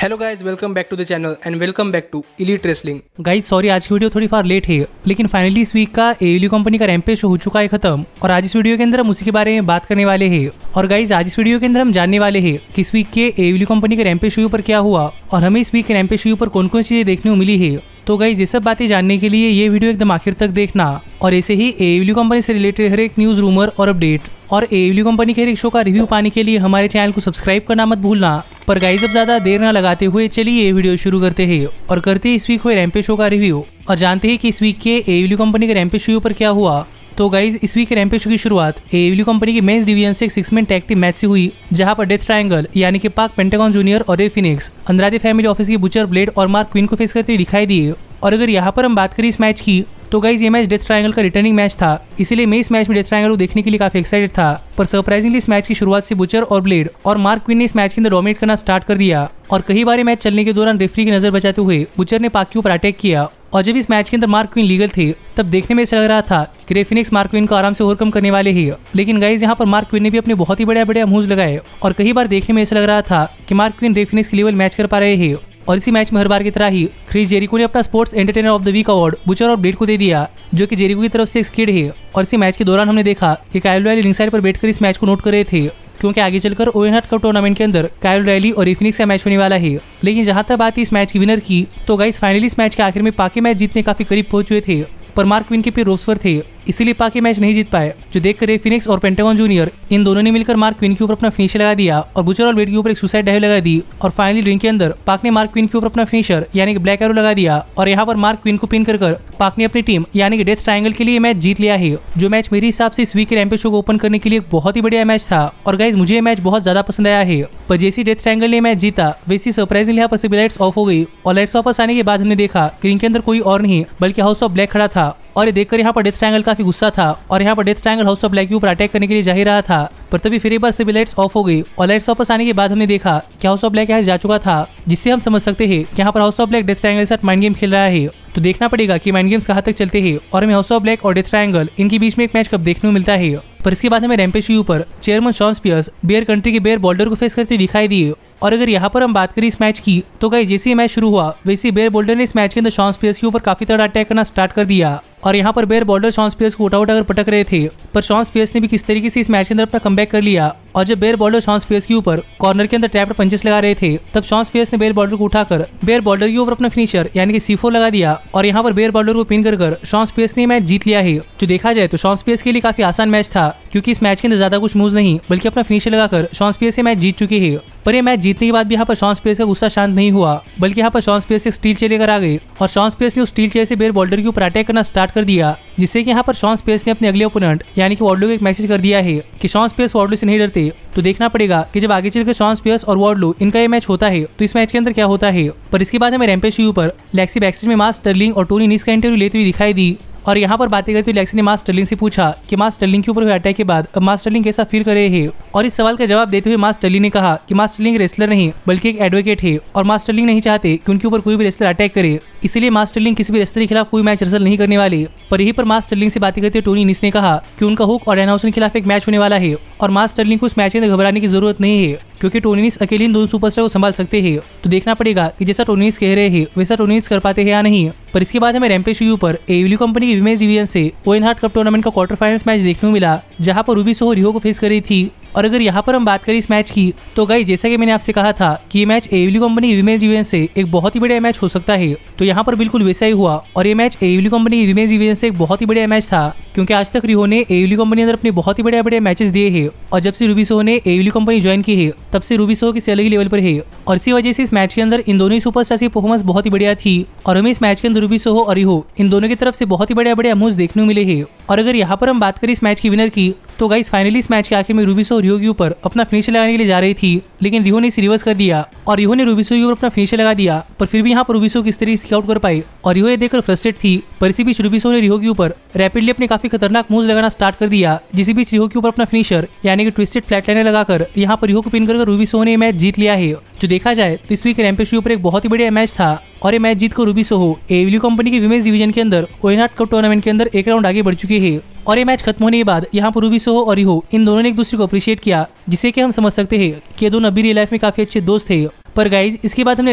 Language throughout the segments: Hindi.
Hello guys, welcome back to the channel and welcome back to elite wrestling. Guys sorry, आज की वीडियो थोड़ी फार लेट है, लेकिन फाइनली इस वीक का एडब्ल्यू कंपनी का रैम्पेज शो हो चुका है खत्म। और आज इस वीडियो के अंदर हम उसी के बारे में बात करने वाले हैं। और गाइज आज इस वीडियो के अंदर हम जानने वाले हैं कि इस वीक के एडब्ल्यू कंपनी के रैम्पेज शो पर क्या हुआ और हमें इस वीक के रैम्पेज शो पर कौन कौन चीजें देखने को मिली है। तो गाइज ये सब बातें जानने के लिए ये वीडियो एकदम आखिर तक देखना। और ऐसे ही एडब्ल्यू कंपनी से रिलेटेड हर एक न्यूज, रूमर और अपडेट और एडब्ल्यू कंपनी के हर एक शो का रिव्यू पाने के लिए हमारे चैनल को सब्सक्राइब करना मत भूलना। पर गाइज अब ज्यादा देर न लगाते हुए चलिए ये वीडियो शुरू करते हैं और करते हैं इस वीक हुए रैम्पेज शो का रिव्यू और जानते हैं कि इस वीक के एडब्ल्यू कंपनी के रैम्पेज शो पर क्या हुआ। तो गाइज इस वीक के रैम्पेज शो की शुरुआत एडब्ल्यू कंपनी की मेंस डिवीजन से एक 6 मैन टैग टीम मैच से हुई, जहां पर डेथ ट्रायंगल यानी कि पाक, पेंटागन जूनियर और रे फिनिक्स अंद्रादे फैमिली ऑफिस की बुचर, ब्लेड और मार्क क्वीन को फेस करते हुए दिखाई दिए। और अगर यहाँ पर हम बात करें इस मैच की, तो गाइज ये मैच डेथ ट्रायंगल का रिटर्निंग मैच था, इसीलिए मैं इस मैच में डेथ ट्रायंगल को देखने के लिए काफी एक्साइटेड था। पर सरप्राइजिंगली इस मैच की शुरुआत से बुचर और ब्लेड और मार्क क्वीन ने इस मैच के अंदर डोमिनेट करना स्टार्ट कर दिया। और कई बार मैच चलने के दौरान रेफरी की नजर बचाते हुए बुचर ने पाक के ऊपर अटैक किया। और जब इस मैच के अंदर मार्क क्वीन लीगल थे, तब देखने में ऐसा लग रहा था कि रे फिनिक्स मार्क क्वीन को आराम से ओवरकम करने वाले हैं। लेकिन गाइज यहाँ पर मार्क क्वीन ने भी अपने बहुत ही बड़े मूव्स लगाए और कई बार देखने में ऐसा लग रहा था कि मार्क क्वीन रे फिनिक्स के लेवल मैच कर पा रहे हैं। और इसी मैच में हर बार की तरह ही क्रिस जेरिको ने अपना sports entertainer of the week award Butcher और ब्लेड को दे दिया, जो कि जेरिको की तरफ से एक स्किड है। और इसी मैच के दौरान हमने देखा कि काइल रैली रिंग साइड पर बैठकर इस मैच को नोट कर रहे थे, क्योंकि आगे चलकर ओवेन हार्ट कप टूर्नामेंट के अंदर काइल रैली और रे फिनिक्स का मैच होने वाला है। लेकिन जहां तक बात इस मैच की विनर की, तो गाइस फाइनली इस मैच के आखिर में पाक मैच जीतने काफी करीब पहुंच हुए थे, पर मार्क क्वीन के पैर रोप्स पर थे, इसीलिए पाक मैच नहीं जीत पाए। जो देखकर रे फिनिक्स और पेंटागन जूनियर इन दोनों ने मिलकर मार्क क्वीन के ऊपर अपना फिनिशर लगा दिया और बुचर और ब्लेड के ऊपर एक सुसाइड डाइव लगा दी। और फाइनली रिंग के अंदर पाक ने मार्क क्वीन के ऊपर अपना फिनिशर यानी कि ब्लैक एरो लगा दिया और यहाँ पर मार्क क्वीन को पिन कर पाक ने अपनी टीम यानी कि डेथ ट्रायंगल के लिए मैच जीत लिया है। जो मैच मेरे हिसाब से इस वीक के रैम्पेज शो को ओपन करने के लिए एक बहुत ही बढ़िया मैच था। और गाइज मुझे ये मैच बहुत ज्यादा पसंद आया है। पर जैसी डेथ ट्रायंगल ने मैच जीता, वैसी सरप्राइजिंगली यहाँ पर सभी लाइट्स ऑफ हो गई और लाइट्स वापस आने के बाद हमने देखा कि रिंग के अंदर कोई और नहीं बल्कि हाउस ऑफ ब्लैक खड़ा था। और ये देखकर यहाँ पर डेथ ट्रायंगल काफी गुस्सा था और यहाँ पर death triangle house of black के ऊपर अटैक करने के लिए जा ही रहा था। पर तभी फिर एक बार सभी लाइट्स ऑफ हो गई और लाइट्स वापस आने के बाद हमने देखा कि हाउस ऑफ ब्लैक यहाँ जा चुका था, जिससे हम समझ सकते हैं कि यहाँ पर house of black death triangle के साथ माइंड गेम खेल रहा है। तो देखना पड़ेगा कि माइंड गेम्स कहाँ तक चलते हैं और हमें हाउस ऑफ ब्लैक और डेथ ट्रायंगल इनके बीच में एक मैच कब देखने को मिलता है। पर इसके बाद हमें रैम्पेज शो पर chairman Shawn Spears Bear Country के बेयर बोल्डर को फेस करते दिखाई दिए। और अगर यहाँ पर हम बात करें इस मैच की, तो गाइस जैसे ही मैच शुरू हुआ वैसे बेयर बोल्डर ने इस मैच के अंदर शॉन स्पियर्स के ऊपर काफी तगड़ा अटैक करना स्टार्ट कर दिया। और यहाँ पर बेयर बोल्डर शॉन स्पियर्स को उठा पटक रहे थे, पर शॉन स्पियर्स ने भी किस तरीके से इस मैच के अंदर अपना कमबैक कर लिया। और जब बेयर बोल्डर शॉन स्पियर्स के ऊपर कॉर्नर के अंदर ट्रैप्ड पंचेस लगा रहे थे, तब शॉन स्पियर्स ने बेयर बोल्डर को उठाकर बेयर बोल्डर के ऊपर अपना फिनिशर यानी कि C4 लगा दिया और यहाँ पर बेयर बोल्डर को पिन कर शॉन स्पियर्स ने मैच जीत लिया है। जो देखा जाए तो शॉन स्पियर्स के लिए काफी आसान मैच था, क्योंकि इस मैच के अंदर ज्यादा कुछ मूव्स नहीं बल्कि अपना फिनिशर लगाकर शॉन स्पियर्स से मैच जीत चुके हैं। पर ये मैच जीतने के बाद भी यहाँ पर शॉन स्पियर्स का गुस्सा शांत नहीं हुआ, बल्कि यहाँ पर शॉन स्पियर्स एक स्टील चेयर लेकर आ गए और शॉन स्पियर्स ने उस स्टील चेयर से बेयर बोल्डर के ऊपर अटैक करना स्टार्ट कर दिया, जिससे कि यहाँ पर शॉन स्पियर्स ने अपने अगले ओपोनेंट यानी कि वार्डलो को एक मैसेज कर दिया है कि शॉन स्पियर्स वार्डलो से नहीं डरते। तो देखना पड़ेगा कि जब आगे चलकर शॉन स्पियर्स और वार्डलो इनका ये मैच होता है तो इस मैच के अंदर क्या होता है। पर इसके बाद हमें रैम्पेज शो पर लेक्सी बैकस्टेज में मार्क स्टर्लिंग और टोनी नीस का इंटरव्यू लेते हुए दिखाई दी। और यहाँ पर बातें करते हुए लेक्सी ने मार्क स्टर्लिंग से पूछा कि मार्क स्टर्लिंग के ऊपर हुए अटैक के बाद अब मार्क स्टर्लिंग कैसा फील कर रहे हैं। और इस सवाल का जवाब देते हुए मार्क स्टर्लिंग ने कहा कि मार्क स्टर्लिंग रेसलर नहीं बल्कि एक एडवोकेट है और मार्क स्टर्लिंग नहीं चाहते कि उनके ऊपर कोई भी रेसलर अटैक करे, इसलिए मार्क स्टर्लिंग किसी भी रेसलर के खिलाफ कोई मैच रिजल्ट नहीं करने वाले। पर यहीं पर मार्क स्टर्लिंग से बातें करते हुए टोनी नीस ने कहा कि उनका हुक और डैन हॉसन के खिलाफ एक मैच होने वाला है और मार्क स्टर्लिंग को उस मैच के अंदर घबराने की जरूरत नहीं है, क्योंकि टोनी नीस अकेले इन दोनों सुपरस्टार को संभाल सकते हैं। तो देखना पड़ेगा कि जैसा टोनी नीस कह रहे हैं वैसा टोनी नीस कर पाते हैं या नहीं। पर इसके बाद हमें रैम्पेज शो पर एडब्ल्यू कंपनी की विमेंस डिवीजन से ओवेन हार्ट कप टूर्नामेंट का क्वार्टर फाइनल्स मैच देखने को मिला, जहां पर रूबी सोहो रिहो को फेस कर रही थी। और अगर यहाँ पर हम बात करें इस मैच की, तो गाइस जैसा कि मैंने आपसे कहा था कि ये मैच एडब्ल्यू कंपनी की विमेंस डिवीजन से एक बहुत ही बढ़िया मैच हो सकता है, तो यहाँ पर बिल्कुल वैसा ही हुआ। और ये मैच एडब्ल्यू कंपनी की विमेंस डिवीजन से एक बहुत ही बढ़िया मैच था, क्योंकि आज तक रिहो ने एडब्ल्यू कंपनी अंदर अपने बहुत ही बढ़िया मैचेस दिए हैं और जब से रूबी सोहो ने एडब्ल्यू कंपनी ज्वाइन की है तब से रूबी सोहो किसी अलग ही लेवल पर है। और इसी वजह से इस मैच के अंदर इन दोनों ही सुपरस्टार्स की परफॉर्मेंस बहुत ही बढ़िया थी और हमें इस मैच के अंदर रूबी सोहो और रिहो इन दोनों की तरफ से बहुत ही बढ़िया मूव्स देखने को मिले हैं। और अगर यहाँ पर हम बात करें इस मैच की विनर की, तो गाइस फाइनली इस मैच के आखिर में रूबी सोहो रिहो के ऊपर अपना फिनिशर लगाने के लिए जा रही थी, लेकिन रिहो ने इसे रिवर्स कर दिया और रिहो ने रूबी सोहो के ऊपर अपना फिनिशर लगा दिया। पर फिर भी यहाँ पर रूबी सोहो किस तरीके से आउट कर पाई और रिहो ये देखकर फ्रस्ट्रेट थी। पर इसी बीच रूबी सोहो ने रिहो के ऊपर रैपिडली अपने काफी खतरनाक मूव्स लगाना स्टार्ट कर दिया, जिस बीच रिहो के ऊपर अपना फिनिशर यानी कि ट्विस्टेड फ्लैटलाइनर लगाकर यहाँ पर रिहो को पिन कर रूबी सोहो ने मैच जीत लिया है। जो देखा जाए तो इस वीक रैम्पेज शो पर एक बहुत ही बढ़िया मैच था और ये मैच जीतकर रूबी सोहो एडब्ल्यू कंपनी की विमेंस डिवीजन के अंदर ओवेन हार्ट कप टूर्नामेंट के अंदर एक राउंड आगे बढ़ चुके हैं। और ये मैच खत्म होने के बाद यहाँ पर रूबी सोहो और रिहो इन दोनों ने एक दूसरे को अप्रिशिएट किया, जिससे कि हम समझ सकते हैं कि ये दोनों अभी रियल लाइफ में काफी अच्छे दोस्त थे। पर गाइज इसके बाद हमने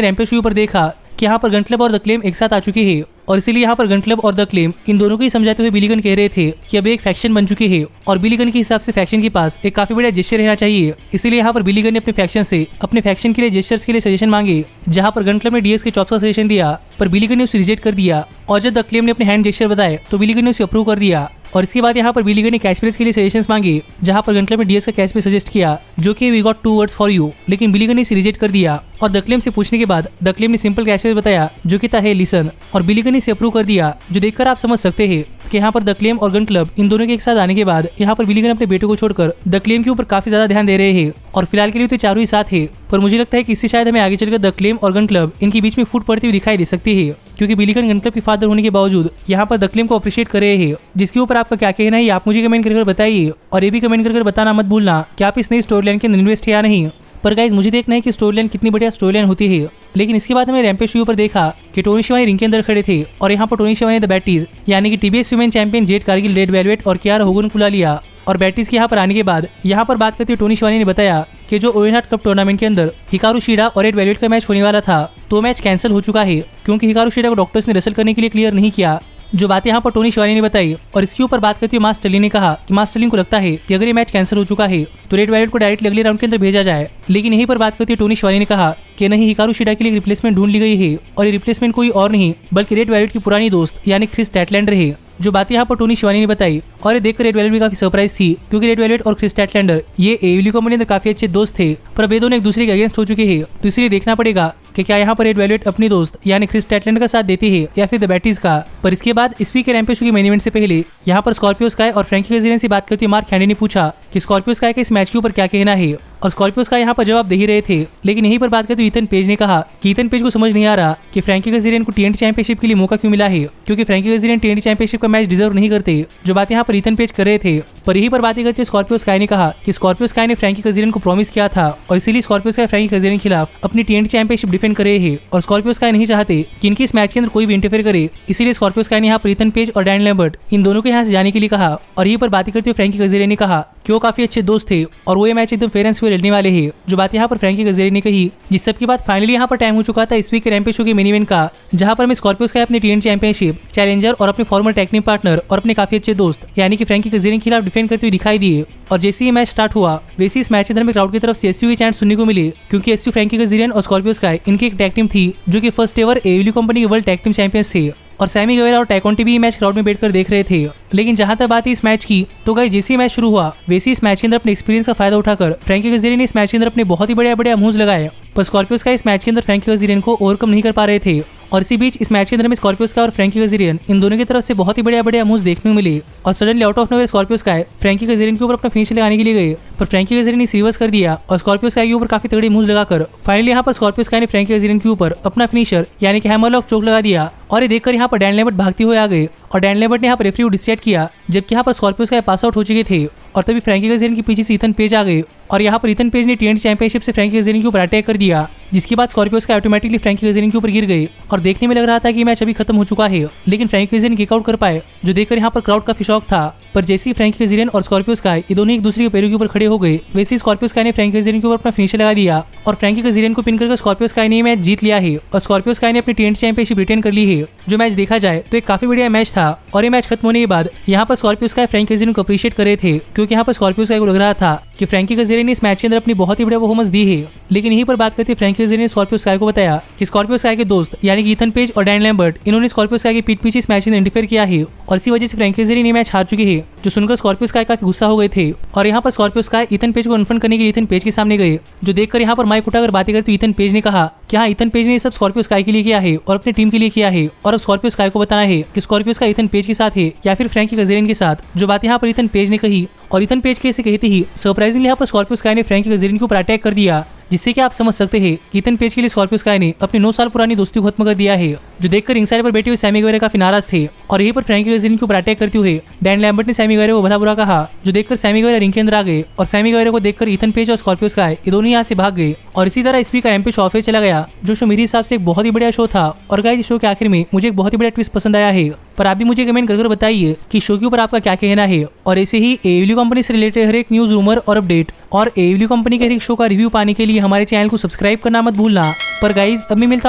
रैम्पेज शो पर देखा कि यहाँ पर गन क्लब और द क्लेम एक साथ आ चुके हैं और इसीलिए यहाँ पर गन क्लब और द क्लेम इन दोनों को ही समझाते हुए बिली गन कह रहे थे कि अब एक फैक्शन बन चुके हैं और बिली गन के हिसाब से फैक्शन के पास एक काफी बड़ा जेस्चर रहना चाहिए। इसीलिए यहाँ पर बिली गन ने अपने फैक्शन से अपने फैक्शन के लिए जेस्चर्स के लिए सजेशन मांगे, जहाँ पर गन क्लब ने डीएस के चॉप्स का सजेशन दिया पर बिली गन ने उसे रिजेक्ट कर दिया और जब द क्लेम ने अपने हैंड जेस्चर बताए तो बिली गन ने उसे अप्रूव कर दिया। और इसके बाद यहाँ पर बिली गन ने कैच फ्रेज के लिए सजेशंस मांगे, जहाँ पर गन क्लब ने डीएस का कैच फ्रेज सजेस्ट किया जो कि we got 2 words for you, लेकिन बिली गन ने इसे रिजेक्ट कर दिया। और द क्लेम से पूछने के बाद द क्लेम ने सिंपल कैच फ्रेज बताया जो कि था हे लिसन, और बिली गन ने इसे अप्रूव कर दिया, जो देखकर आप समझ सकते हैं कि यहाँ पर द क्लेम और गन क्लब इन दोनों के एक साथ आने के बाद यहाँ पर बिली गन अपने बेटे को छोड़कर द क्लेम के ऊपर काफी ज्यादा ध्यान दे रहे हैं और फिलहाल के लिए तो चारों ही साथ है। पर मुझे लगता है कि इससे शायद हमें आगे चलकर द क्लेम और गन क्लब इनके बीच में फूट पड़ती हुई दिखाई दे सकती है, क्योंकि बिली गन क्लब के फादर होने के बावजूद यहाँ पर द क्लेम को अप्रिशिएट कर रहे हैं। जिसके ऊपर आपका क्या कहना है आप मुझे कमेंट करके बताइए और ये भी कमेंट करके बताना मत भूलना कि आप इस नई स्टोरी लाइन के अंदर इन्वेस्ट है या नहीं। पर गाइज मुझे देखना है कि स्टोरी लाइन कितनी बढ़िया स्टोरी लाइन होती है। लेकिन इसके बाद हमने रैम्पेज शो पर देखा कि टोनी शिवानी रिंग के अंदर खड़े थे और यहाँ पर टोनी शिवानी द बैटीज यानी कि TBS women champion Jade Cargill red velvet और कियारा होगन को ला लिया। और बैटीज के यहाँ पर आने के बाद यहाँ पर बात करते हुए टोनी शिवानी ने बताया कि जो ओएन हार्ट कप टूर्नामेंट के अंदर हिकारू शिडा और रेड वेलवेट का मैच होने वाला था तो मैच कैंसिल हो चुका है, क्योंकि हिकारू शिडा को डॉक्टर्स ने रेसल करने के लिए क्लियर नहीं किया। जो बात यहाँ पर टोनी शिवानी ने बताई और इसके ऊपर बात करते हुए मास टली ने कहा कि मास टली को लगता है कि अगर ये मैच कैंसिल हो चुका है तो रेड वेलवेट को डायरेक्टली अगले राउंड के अंदर भेजा जाए। लेकिन यहीं पर बात करते हुए टोनी शिवानी ने कहा कि नहीं, हिकारू शिडा के लिए रिप्लेसमेंट ढूंढ ली गई है और ये रिप्लेसमेंट कोई और नहीं बल्कि रेड वेलवेट की पुरानी दोस्त यानी क्रिस टैटलैंडर है। जो बात यहाँ पर टोनी शिवानी ने बताई और ये देखकर रेड वेलवेट भी काफी सरप्राइज थी, क्योंकि रेड वेलवेट और क्रिस टैटलैंडर ये एएलयू कंपनी अंदर काफी अच्छे दोस्त थे, पर अब ये दोनों एक दूसरे के अगेंस्ट हो चुके हैं। तो इसलिए देखना पड़ेगा कि क्या यहाँ पर रेड वेलवेट अपनी दोस्त यानी क्रिस टैटलैंडर का साथ देती है या फिर द बैटीज का। पर इसके बाद स्पीक के रैम्पेज शो के मेन इवेंट से पहले यहाँ पर स्कॉर्पियो स्काई और फ्रैंकी कज़िलियन से बात करते हुए मार्क हैंडी ने पूछा कि स्कॉर्पियो स्काई के इस मैच के ऊपर क्या कहना है, और स्कॉर्पियो स्काई यहाँ पर जवाब दे ही रहे थे। लेकिन यहीं पर बात करते हुए ईथन पेज ने कहा कि ईथन पेज को समझ नहीं आ रहा कि फ्रैंकी कज़िलियन को टीएनटी चैंपियनशिप के लिए मौका क्यों मिला है, क्योंकि फ्रैंकी कज़िलियन टीएनटी चैंपियनशिप का मैच डिजर्व नहीं करते। जो बात यहाँ पर ईथन पेज कर रहे थे, पर यहीं पर बातें करते स्कॉर्पियो स्काई ने कहा कि स्कॉर्पियो स्काई ने फ्रैंकी कज़िलियन को प्रॉमिस किया था और इसीलिए स्कॉर्पियो स्काई फ्रैंकी कज़िलियन के खिलाफ अपनी टीएनटी चैंपियनशिप डिफेंड कर रहे हैं और स्कॉर्पियो स्काई नहीं चाहते कि इनकी इस मैच के अंदर कोई भी इंटरफेयर करे। इसीलिए स्कॉर्पियो स्काई ने यहाँ पर ईथन पेज और डैन लैम्बर्ट इन दोनों के यहाँ से जाने के लिए कहा। और यहीं पर बातें करते हुए फ्रैंकी कज़िलियन ने कहा कि वो काफी अच्छे दोस्त थे और वो ये मैच एकदम फेयर एंड स्क्वेयर लड़ने वाले हैं। जो बात यहाँ पर फ्रैंकी कज़िलियन ने कही, जिस सब के बाद फाइनली यहाँ पर टाइम हो चुका था इस वीक के रैम्पेज शो के मेन इवेंट का, जहाँ पर हमें स्कॉर्पियो स्काई अपने टीएनटी चैंपियनशिप चैलेंजर और अपने फॉर्मर टैग टीम पार्टनर और अपने काफी अच्छे दोस्त यानी कि फ्रैंकी कज़िलियन के खिलाफ डिफेंड करते हुए दिखाई दिए। और जैसे ही मैच स्टार्ट हुआ वैसे इस मैच के अंदर में क्राउड की तरफ से एसयू के चैंट सुनने को मिले, क्योंकि एसयू फ्रैंकी कज़िलियन और स्कॉर्पियो स्काई इनकी एक टैग टीम थी जो कि फर्स्ट एवर एएलयू कंपनी के वर्ल्ड टैग टीम चैंपियंस थे। और सैमी गवेरा और टैकोंटी भी मैच क्राउड में बैठकर देख रहे थे। लेकिन जहां तक बात है इस मैच की, तो गाइस जैसे ही मैच शुरू हुआ वैसे इस मैच के अंदर अपने एक्सपीरियंस का फायदा उठाकर फ्रैंकी कज़िलियन ने इस मैच के अंदर अपने बहुत ही बढ़िया मूव्स लगाए, पर स्कॉर्पियोस का इस मैच के अंदर फ्रैंकी कज़िलियन को ओवरकम नहीं कर पा रहे थे। और इसी बीच इस मैच के अंदर में स्कॉर्पियोस का और फ्रैंकी कज़िलियन इन दोनों की तरफ से बहुत ही बढ़िया मूव्स देखने को मिले। और suddenly out of nowhere Scorpios का फ्रैंकी कज़िलियन के ऊपर अपना फिनिश लगाने के लिए गए, पर फ्रैंकी कज़िलियन ने रिवर्स कर दिया और स्कॉर्पियोस के ऊपर काफी तगड़े मूव्स लगाकर फाइनली यहाँ पर स्कॉर्पियोस ने फ्रैंकी कज़िलियन के ऊपर अपना फिनिशर यानी कि हैमरलॉक चोक लगा दिया। और ये देखकर यहाँ पर डैन लैम्बर्ट भागते हुए आ गए और डैन लैम्बर्ट ने यहाँ पर रेफरी को डिसाइड किया, जबकि यहाँ पर स्कॉर्पियोस का पास आउट हो चुके थे। और तभी फ्रैंकी कज़िलियन के पीछे से ईथन पेज आ गए और यहाँ पर ईथन पेज ने टीएनटी चैंपियनशिप से फ्रैंकी कज़िलियन के ऊपर अटैक कर दिया, जिसके बाद स्कॉर्पियोस का ऑटोमेटिकली फ्रैंकी कज़िलियन के ऊपर गिर गए और देखने में लग रहा था कि मैच अभी खत्म हो चुका है। लेकिन फ्रैंकी कज़िलियन किक आउट कर पाए, जो देखकर यहाँ पर क्राउड काफी शॉक था। पर जैसे ही फ्रैंकी कज़िलियन और स्कॉर्पियोस का ये दोनों एक दूसरे के पैरों के ऊपर खड़े हो गए, वैसे ही स्कॉर्पियोस का ने फ्रैंकी कज़िलियन के ऊपर अपना फिनिशर लगा दिया और फ्रैंकी कज़िलियन को पिन करके स्कॉर्पियोस का ने मैच जीत लिया है और स्कॉर्पियोस का ने अपनी टीएनटी चैंपियनशिप रिटेन कर ली है। जो मैच देखा जाए तो एक काफी बढ़िया मैच था और ये मैच खत्म होने के बाद यहाँ पर स्कॉर्पियोस का फ्रैंकी कज़िलियन को अप्रिशिएट कर रहे थे, क्योंकि यहाँ पर स्कॉर्पियोस का को लग रहा था कि फ्रैंकी कज़िलियन ने इस मैच के अंदर अपनी बहुत ही बढ़िया परफॉर्मेंस दी है। लेकिन यहीं पर बात करते फ्रैंकी कज़िलियन ने स्कॉर्पियो स्काई को बताया कि स्कॉर्पियो स्काई के दोस्त यानी कि ईथन पेज और डैन लैम्बर्ट इन्होंने स्कॉर्पियो स्काई के पीठ पीछे इस मैच में इंटरफेयर किया है और इसी वजह से फ्रैंकी कज़िलियन ये मैच हार चुके हैं। जो सुनकर स्कॉर्पियो स्काई काफी गुस्सा हो गए थे और यहाँ पर स्कॉर्पियो स्काई ईथन पेज को कन्फ्रंट करने के लिए ईथन पेज के सामने गए, जो देखकर यहाँ पर माइक उठाकर बातें करते ईथन पेज ने कहा कि हाँ, ईथन पेज ने सब स्कॉर्पियो स्काई के लिए किया है और अपनी टीम के लिए किया है और अब स्कॉर्पियो स्काई को बताना है कि स्कॉर्पियो स्काई ईथन पेज के साथ है या फिर फ्रैंकी कज़िलियन के साथ। जो बात यहाँ पर ईथन पेज ने कही और ईथन पेज के ऐसे कहते ही सरप्राइजिंगली यहाँ पर स्कॉर्पियो स्काई ने फ्रैंकी कज़िलियन के ऊपर अटैक कर दिया, जिससे कि आप समझ सकते हैं कि ईथन पेज के लिए स्कॉर्पियो स्काई ने अपनी 9 साल पुरानी दोस्ती को खत्म कर दिया है। जो देखकर रिंगसाइड पर बैठे हुए सैमी गवेरा काफी नाराज थे और यहीं पर फ्रैंकी कज़िलियन के ऊपर अटैक करते हुए डैन लैम्बर्ट ने सैमी गवेरा को भला बुरा कहा, जो देखकर सैमी गवेरा रिंग के अंदर आ गए और सैमी गवेरा को देखकर ईथन पेज और स्कॉर्पियो स्काई ये दोनों यहाँ से भाग गए। और इसी तरह इस वीक का रैम्पेज शो ऑफ चला गया, जो शो मेरे हिसाब से एक बहुत ही बढ़िया शो था। और गाइस शो के आखिर में मुझे एक बहुत ही बड़ा ट्विस्ट पसंद आया है, पर आप भी मुझे कमेंट कर बताइए कि शो के ऊपर आपका क्या कहना है। और ऐसे ही AEW कंपनी से रिलेटेड हर एक न्यूज़, रूमर और अपडेट और AEW कंपनी के हर एक शो का रिव्यू पाने के लिए हमारे चैनल को सब्सक्राइब करना मत भूलना। पर गाइज अब मैं मिलता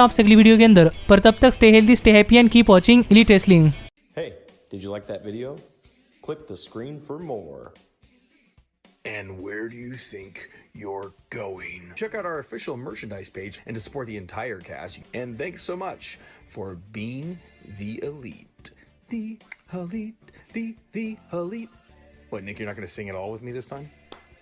हूँ आपसे अगली वीडियो के अंदर, पर तब तक stay healthy, stay happy and keep watching elite wrestling. Hey, did you like that video? Click the screen for more. And where do you think you're going? Check out our official merchandise page and to support the entire cast. And thanks so much for being the elite. The elite, the elite. What, Nick, you're not going to sing it all with me this time?